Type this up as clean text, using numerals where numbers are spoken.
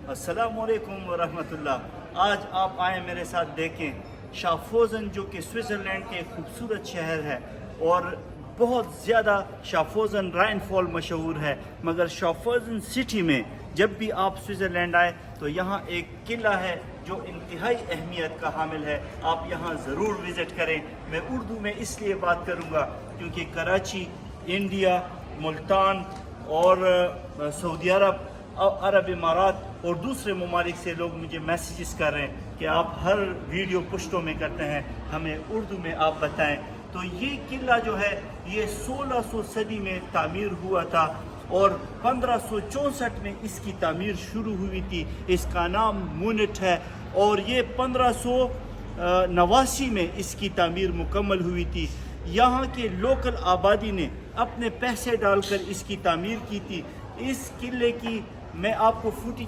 अस्सलाम वालेकुम वरहमतुल्लाह। आज आप आए मेरे साथ देखें शाफोजन, जो कि स्विट्ज़रलैंड के एक खूबसूरत शहर है और बहुत ज़्यादा शाफोजन राइनफॉल मशहूर है। मगर शाफोजन सिटी में जब भी आप स्विट्ज़रलैंड आए तो यहाँ एक किला है जो इंतहाई अहमियत का हामिल है। आप यहाँ ज़रूर विज़िट करें। मैं उर्दू में इसलिए बात करूँगा क्योंकि कराची, इंडिया, मुल्तान और सऊदी अरब इमारात और दूसरे ममालिक से लोग मुझे मैसेजेस कर रहे हैं कि आप हर वीडियो पुश्तों में करते हैं, हमें उर्दू में आप बताएं। तो ये किला जो है ये 1600 सदी में तामीर हुआ था और 1564 में इसकी तामीर शुरू हुई थी। इसका नाम मुनिट है और ये 1589 में इसकी तामीर मुकम्मल हुई थी। यहाँ के लोकल आबादी ने अपने पैसे डालकर इसकी तामीर की थी। इस किले की मैं आपको फुटेज